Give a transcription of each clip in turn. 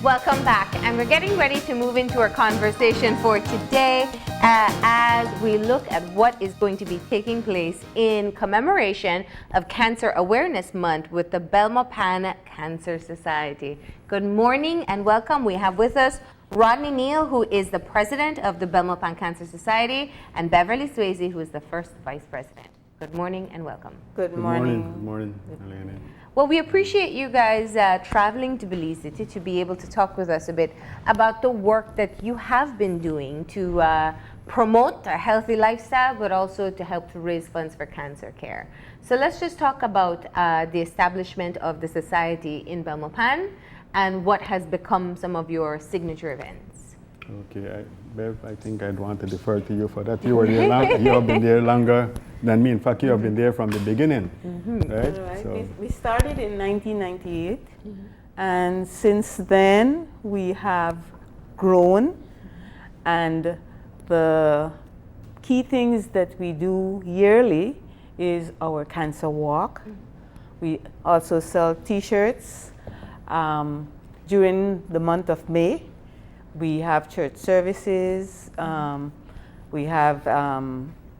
Welcome back, and we're getting ready to move into our conversation for today as we look at what is going to be taking place in commemoration of Cancer Awareness Month with the Belmopan Cancer Society. Good morning and welcome. We have with us Rodney Neal, who is the president of the Belmopan Cancer Society, and Beverly Swasey, who is the first vice president. Good morning and welcome. Good morning. Good morning, Elena. Well, we appreciate you guys traveling to Belize to be able to talk with us a bit about the work that you have been doing to promote a healthy lifestyle, but also to help to raise funds for cancer care. So let's just talk about the establishment of the society in Belmopan and what has become some of your signature events. Okay, Bev, I think I'd want to defer to you for that. You were there you have been there longer than me. In fact, you have been there from the beginning, right? All right. So, We started in 1998, and since then we have grown, and the key things that we do yearly is our cancer walk. We also sell t-shirts during the month of May. We have church services, we have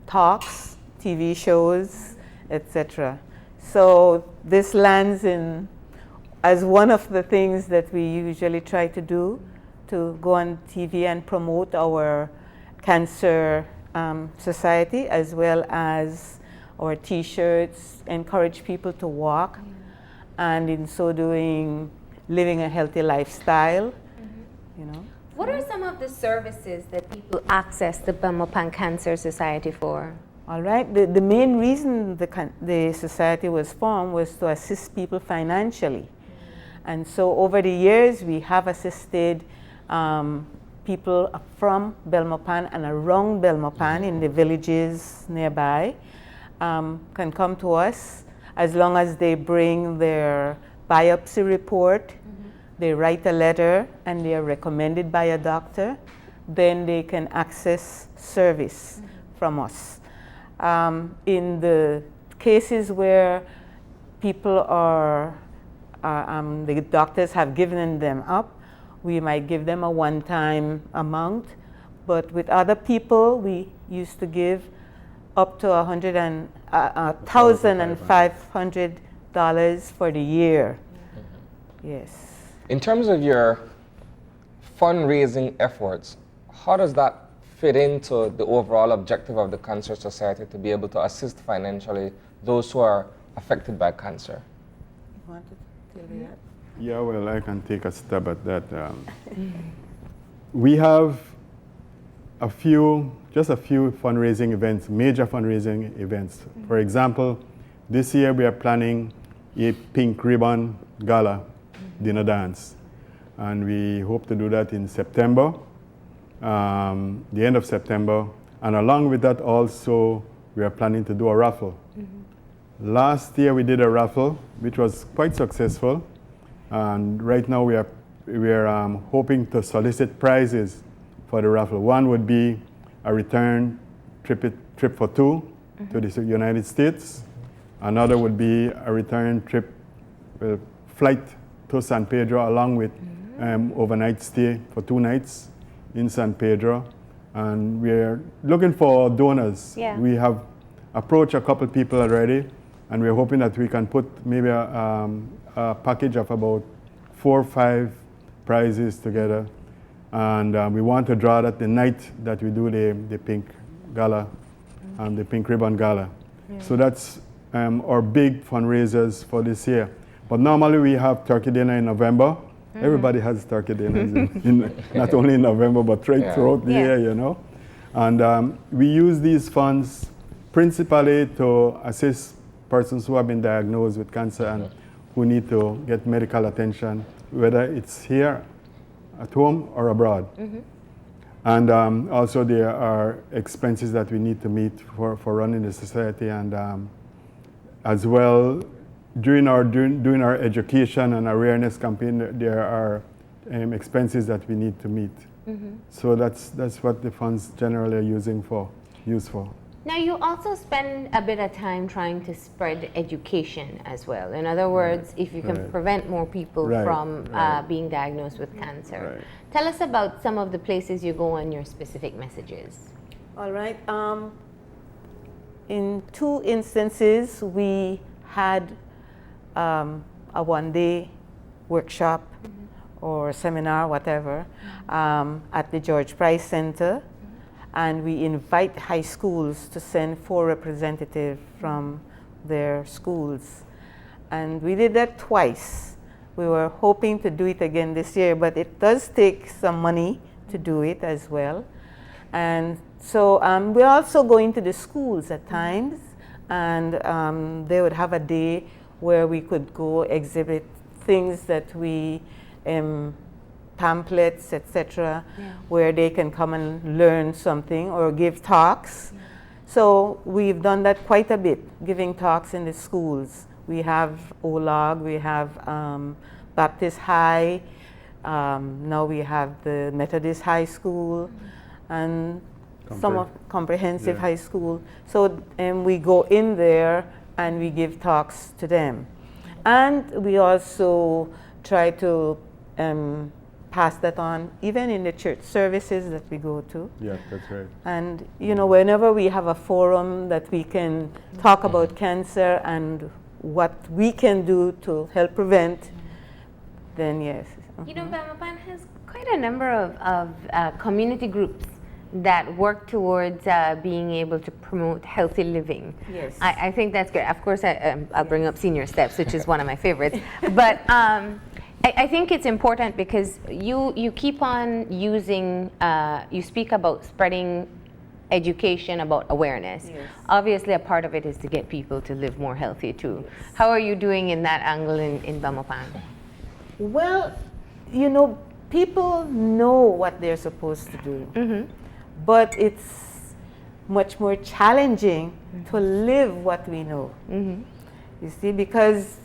talks, TV shows, etc. So this lands in as one of the things that we usually try to do, to go on TV and promote our cancer society, as well as our t-shirts, encourage people to walk, and in so doing, living a healthy lifestyle, you know. What are some of the services that people access the Belmopan Cancer Society for? All right. The main reason the society was formed was to assist people financially. And so over the years, we have assisted people from Belmopan and around Belmopan in the villages nearby can come to us as long as they bring their biopsy report, they write a letter, and they are recommended by a doctor, then they can access service from us. In the cases where people are, the doctors have given them up, we might give them a one-time amount, but with other people, we used to give up to $1,500 for the year. Yes. In terms of your fundraising efforts, how does that fit into the overall objective of the Cancer Society to be able to assist financially those who are affected by cancer? You want to tell me that? yeah, well, I can take a stab at that. We have just a few fundraising events, major fundraising events. For example, this year we are planning a pink ribbon gala dinner dance, and we hope to do that in September, the end of September, and along with that also we are planning to do a raffle. Last year we did a raffle which was quite successful, and right now we are hoping to solicit prizes for the raffle. One would be a return trip for two to the United States. Another would be a return trip, flight to San Pedro, along with overnight stay for 2 nights in San Pedro. And we're looking for donors. Yeah. We have approached a couple people already, and we're hoping that we can put maybe a package of about 4 or 5 prizes together. And we want to draw that the night that we do the pink gala, the pink ribbon gala. So that's our big fundraisers for this year. But normally we have turkey dinner in November. Everybody has turkey dinners, not only in November, but right throughout the year, you know. And we use these funds principally to assist persons who have been diagnosed with cancer and who need to get medical attention, whether it's here at home or abroad. And also there are expenses that we need to meet for running the society, and as well, during our education and awareness campaign, there are expenses that we need to meet. So that's what the funds generally are used for. Now, you also spend a bit of time trying to spread education as well. In other words, if you can prevent more people from being diagnosed with cancer. Tell us about some of the places you go and your specific messages. All right. In 2 instances, we had a one-day workshop or seminar, whatever, at the George Price Center. And we invite high schools to send 4 representatives from their schools. And we did that twice. We were hoping to do it again this year, but it does take some money to do it as well. And so we're also going to the schools at times, and they would have a day where we could go exhibit things that we pamphlets, etc., where they can come and learn something or give talks. So we've done that quite a bit, giving talks in the schools. We have OLOG, we have Baptist High, now we have the Methodist High School, and some of Comprehensive High School. So we go in there and we give talks to them. And we also try to pass that on, even in the church services that we go to. Yeah, that's right. And, you know, whenever we have a forum that we can talk about cancer and what we can do to help prevent, then yes. You know, Belmopan has quite a number of community groups that work towards being able to promote healthy living. Yes. I think that's great. Of course, I'll bring up Senior Steps, which is one of my favorites. But I think it's important because you keep on using, you speak about spreading education, about awareness. Yes. Obviously, a part of it is to get people to live more healthy too. Yes. How are you doing in that angle in Belmopan? Well, you know, people know what they're supposed to do, but it's much more challenging to live what we know. You see, because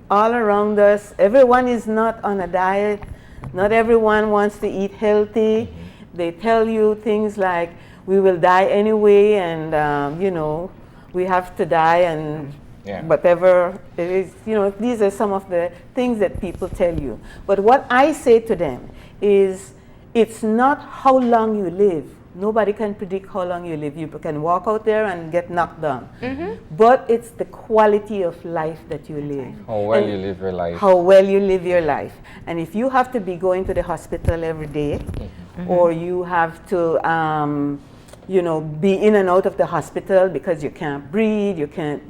all around us, everyone is not on a diet. Not everyone wants to eat healthy. They tell you things like, we will die anyway, and you know, we have to die, and whatever it is, you know, these are some of the things that people tell you. But what I say to them is, it's not how long you live. Nobody can predict how long you live. You can walk out there and get knocked down. But it's the quality of life that you live. How well you live your life. How well you live your life. And if you have to be going to the hospital every day, or you have to, you know, be in and out of the hospital because you can't breathe, you can't,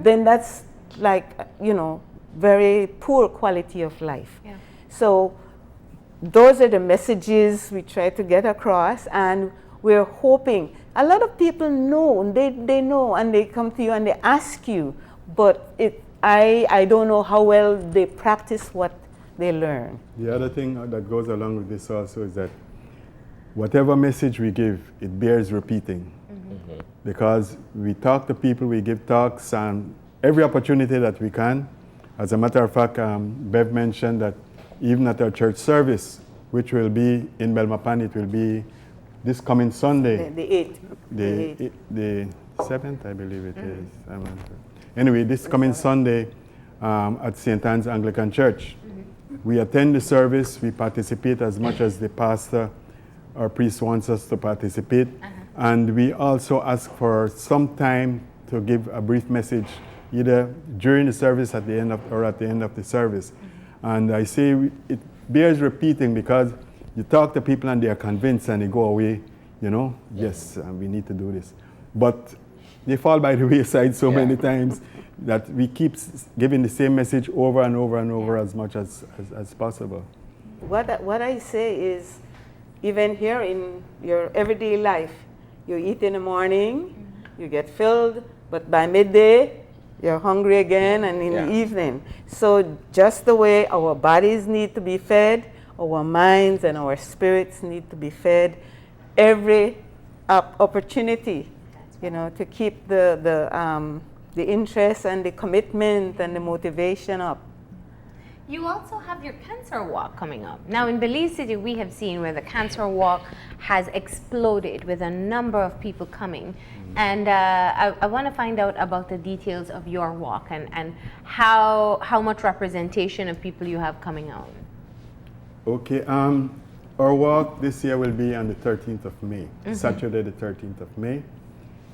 then that's like, you know, very poor quality of life. So those are the messages we try to get across, and we're hoping, a lot of people know, they know, and they come to you and they ask you, but I don't know how well they practice what they learn. The other thing that goes along with this also is that whatever message we give, it bears repeating. Because we talk to people, we give talks, and every opportunity that we can. As a matter of fact, Bev mentioned that even at our church service, which will be in Belmopan, it will be this coming Sunday. The 8th. The 7th, I believe it is. Anyway, this coming Sunday at St. Anne's Anglican Church. We attend the service, we participate as much as the pastor or priest wants us to participate. And we also ask for some time to give a brief message, either during the service at the end of, or at the end of the service. And I say it bears repeating because you talk to people and they are convinced and they go away, you know, yes, we need to do this. But they fall by the wayside so many times that we keep giving the same message over and over and over as much as possible. What I say is, even here in your everyday life, you eat in the morning, you get filled, but by midday, you're hungry again, and in the evening. So just the way our bodies need to be fed, our minds and our spirits need to be fed, every opportunity, you know, to keep the interest and the commitment and the motivation up. You also have your cancer walk coming up. Now in Belize City, we have seen where the cancer walk has exploded with a number of people coming. And I want to find out about the details of your walk and how much representation of people you have coming out. Okay, our walk this year will be on the 13th of May, Saturday the 13th of May.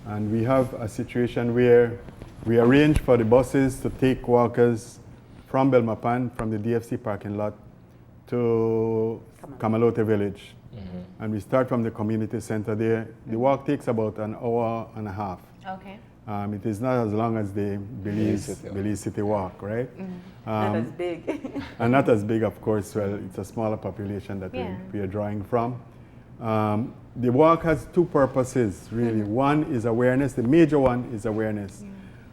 And we have a situation where we arrange for the buses to take walkers from Belmopan, from the DFC parking lot to Kamalote Village. And we start from the community center there. The walk takes about an hour and a half. Okay. It is not as long as the Belize City walk, right? Not as big. And not as big, of course. Well, it's a smaller population that we are drawing from. The walk has two purposes, really. One is awareness. The major one is awareness.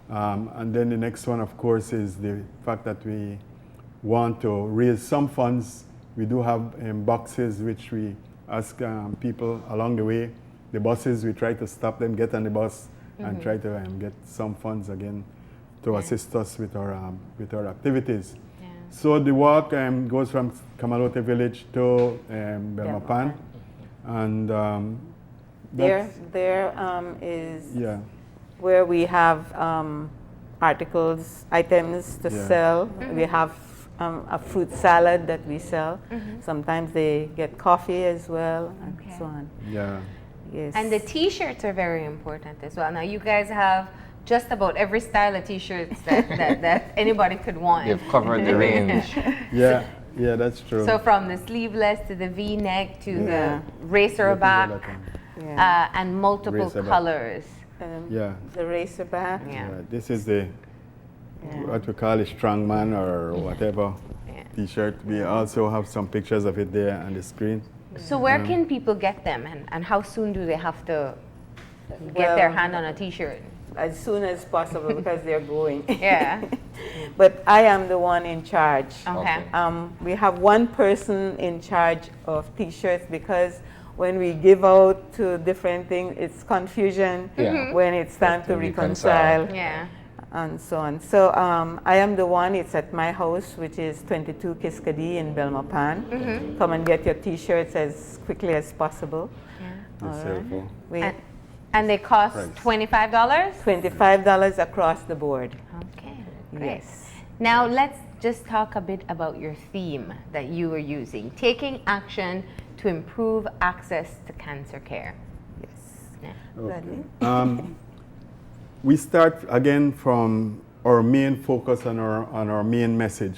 And then the next one, of course, is the fact that we want to raise some funds. We do have boxes which we ask people along the way. The buses, we try to stop them, get on the bus, and try to get some funds again to assist us with our activities. Yeah. So the walk goes from Kamalote Village to Belmopan. And There is yeah. where we have articles, items to sell. We have a fruit salad that we sell. Sometimes they get coffee as well, and so on. Yeah. Yes. And the t-shirts are very important as well. Now you guys have just about every style of t-shirts that anybody could want. You've covered the range. Yeah, yeah, that's true. So from the sleeveless to the V-neck to the racer back and multiple Racer back. colors. Yeah. The racerback. Yeah. Right. This is the what we call a strongman or whatever t-shirt. We also have some pictures of it there on the screen. So where can people get them and how soon do they have to get their hand on a t-shirt? As soon as possible because they're going. Yeah. But I am the one in charge. Okay. We have one person in charge of t-shirts because when we give out to different things, it's confusion when it's time to reconcile. Yeah. And so on. So I am the one, it's at my house, which is 22 Kiskadee in Belmopan. Come and get your t-shirts as quickly as possible. That's All right. helpful. And they cost $25? $25 across the board. Okay, great. Yes. Now let's just talk a bit about your theme that you were using, taking action to improve access to cancer care. Yes. Yeah. Rodney? We start again from our main focus on our main message,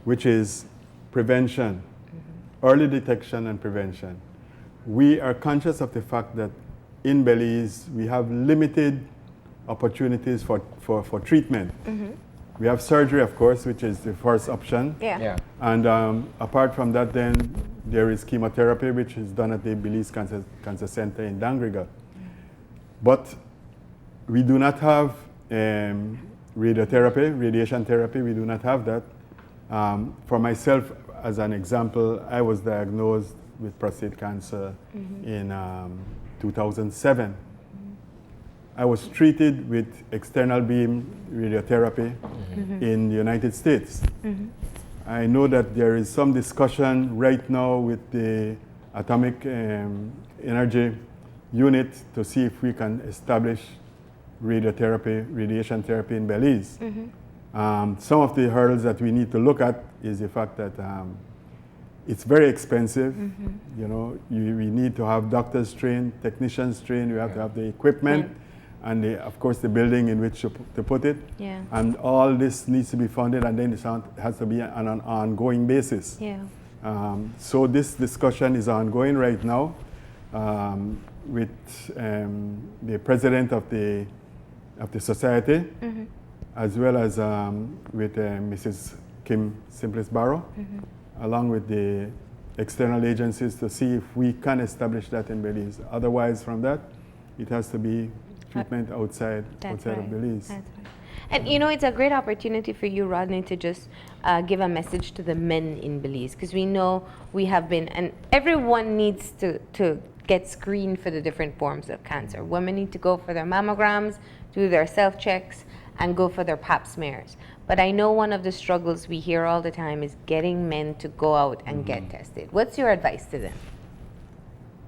which is prevention, early detection and prevention. We are conscious of the fact that in Belize we have limited opportunities for treatment. We have surgery, of course, which is the first option. Yeah. And apart from that, then there is chemotherapy, which is done at the Belize Cancer Center in Dangriga. But we do not have radiotherapy, radiation therapy. We do not have that. For myself, as an example, I was diagnosed with prostate cancer in 2007. I was treated with external beam radiotherapy in the United States. I know that there is some discussion right now with the atomic energy unit to see if we can establish radiation therapy in Belize. Some of the hurdles that we need to look at is the fact that it's very expensive. You know, we need to have doctors trained, technicians trained. We have to have the equipment, and of course the building in which to put it. Yeah. And all this needs to be funded, and then it has to be on an ongoing basis. Yeah. So this discussion is ongoing right now with the president of the society, as well as with Mrs. Kim Simplis Barrow, along with the external agencies to see if we can establish that in Belize. Otherwise, from that, it has to be treatment outside of Belize. That's right. And you know, it's a great opportunity for you, Rodney, to just give a message to the men in Belize, because we know we have been, and everyone needs to get screened for the different forms of cancer. Women need to go for their mammograms, do their self-checks, and go for their pap smears. But I know one of the struggles we hear all the time is getting men to go out and get tested. What's your advice to them?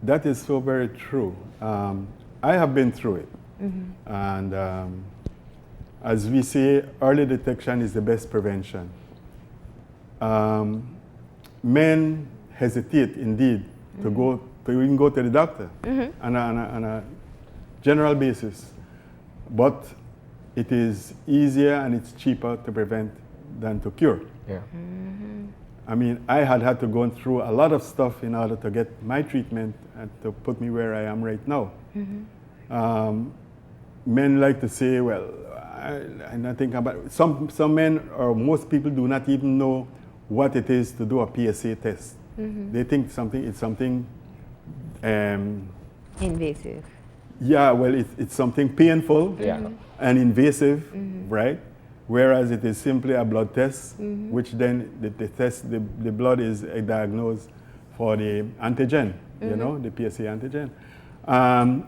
That is so very true. I have been through it. And as we say, early detection is the best prevention. Men hesitate indeed to even go to the doctor on a general basis. But it is easier and it's cheaper to prevent than to cure. Yeah. I mean, I had to go through a lot of stuff in order to get my treatment and to put me where I am right now. Men like to say, well, I'm not thinking about it. Some men or most people do not even know what it is to do a PSA test. They think it's something Invasive. yeah, well, it's something painful and invasive, right? Whereas it is simply a blood test, which then the blood is diagnosed for the antigen, you know, the PSA antigen.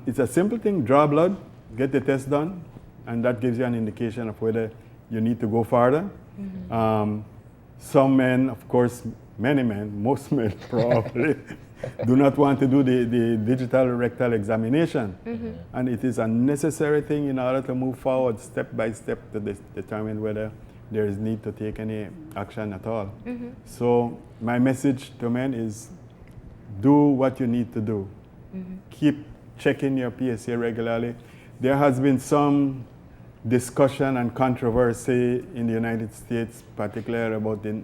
It's a simple thing, draw blood, get the test done, and that gives you an indication of whether you need to go farther. Some men, of course, many men, most men probably, do not want to do the digital rectal examination. And it is a necessary thing in order to move forward step by step to determine whether there is need to take any action at all. So my message to men is do what you need to do. Keep checking your PSA regularly. There has been some discussion and controversy in the United States, particularly about the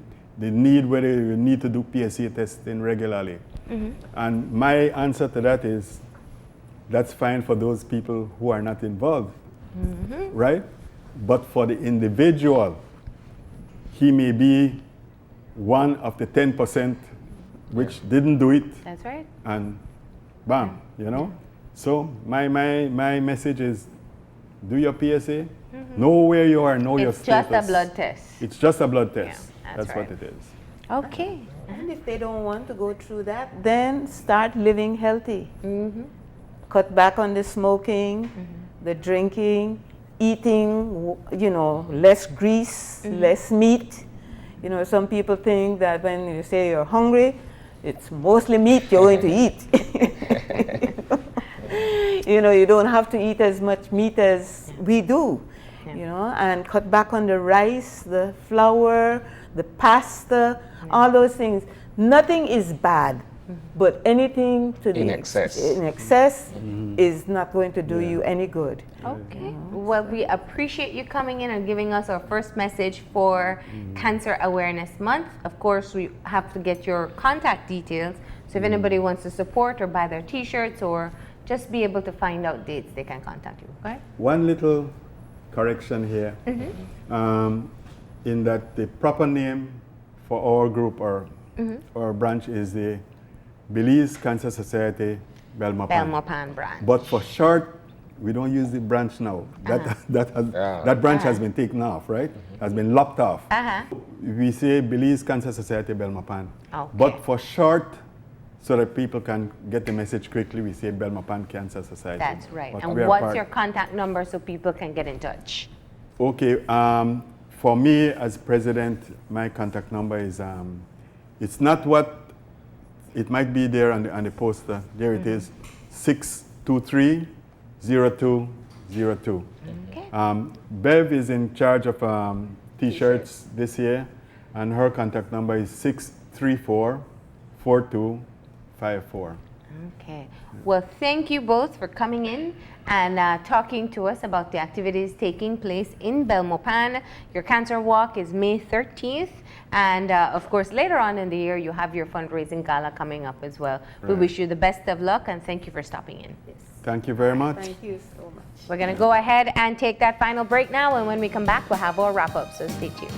need, whether you need to do PSA testing regularly. And my answer to that is, that's fine for those people who are not involved, right? But for the individual, he may be one of the 10% which didn't do it. That's right. And bam, you know? So my message is, do your PSA, know where you are, know your status. It's just a blood test. It's just a blood test. Yeah, that's right. what it is. Okay. And if they don't want to go through that, then start living healthy. Cut back on the smoking, the drinking, eating, you know, less grease, less meat. You know, some people think that when you say you're hungry, it's mostly meat you're going to eat. You know, you don't have to eat as much meat as we do, you know, and cut back on the rice, the flour, the pasta, all those things. Nothing is bad, but anything to In the excess. in excess is not going to do you any good. Okay. Well, we appreciate you coming in and giving us our first message for Cancer Awareness Month. Of course, we have to get your contact details. So if anybody wants to support or buy their t-shirts or just be able to find out dates, they can contact you, okay? One little correction here, in that the proper name for our group or branch is the Belize Cancer Society Belmopan. Belmopan brand. But for short, we don't use the branch now. That branch has been taken off, right? Has been lopped off. We say Belize Cancer Society Belmopan. Okay. But for short, so that people can get the message quickly, we say Belmopan Cancer Society. That's right. But And we are what's part- your contact number so people can get in touch? Okay, for me as president, my contact number is, it's not what, it might be there on the poster. There it is, 623-0202. Okay. Bev is in charge of t-shirts this year, and her contact number is 634-4254. Okay. Well, thank you both for coming in and talking to us about the activities taking place in Belmopan. Your cancer walk is May 13th. And of course, later on in the year, you have your fundraising gala coming up as well. We wish you the best of luck and thank you for stopping in. Thank you very much. Thank you so much. We're going to go ahead and take that final break now. And when we come back, we'll have our wrap up. So stay tuned.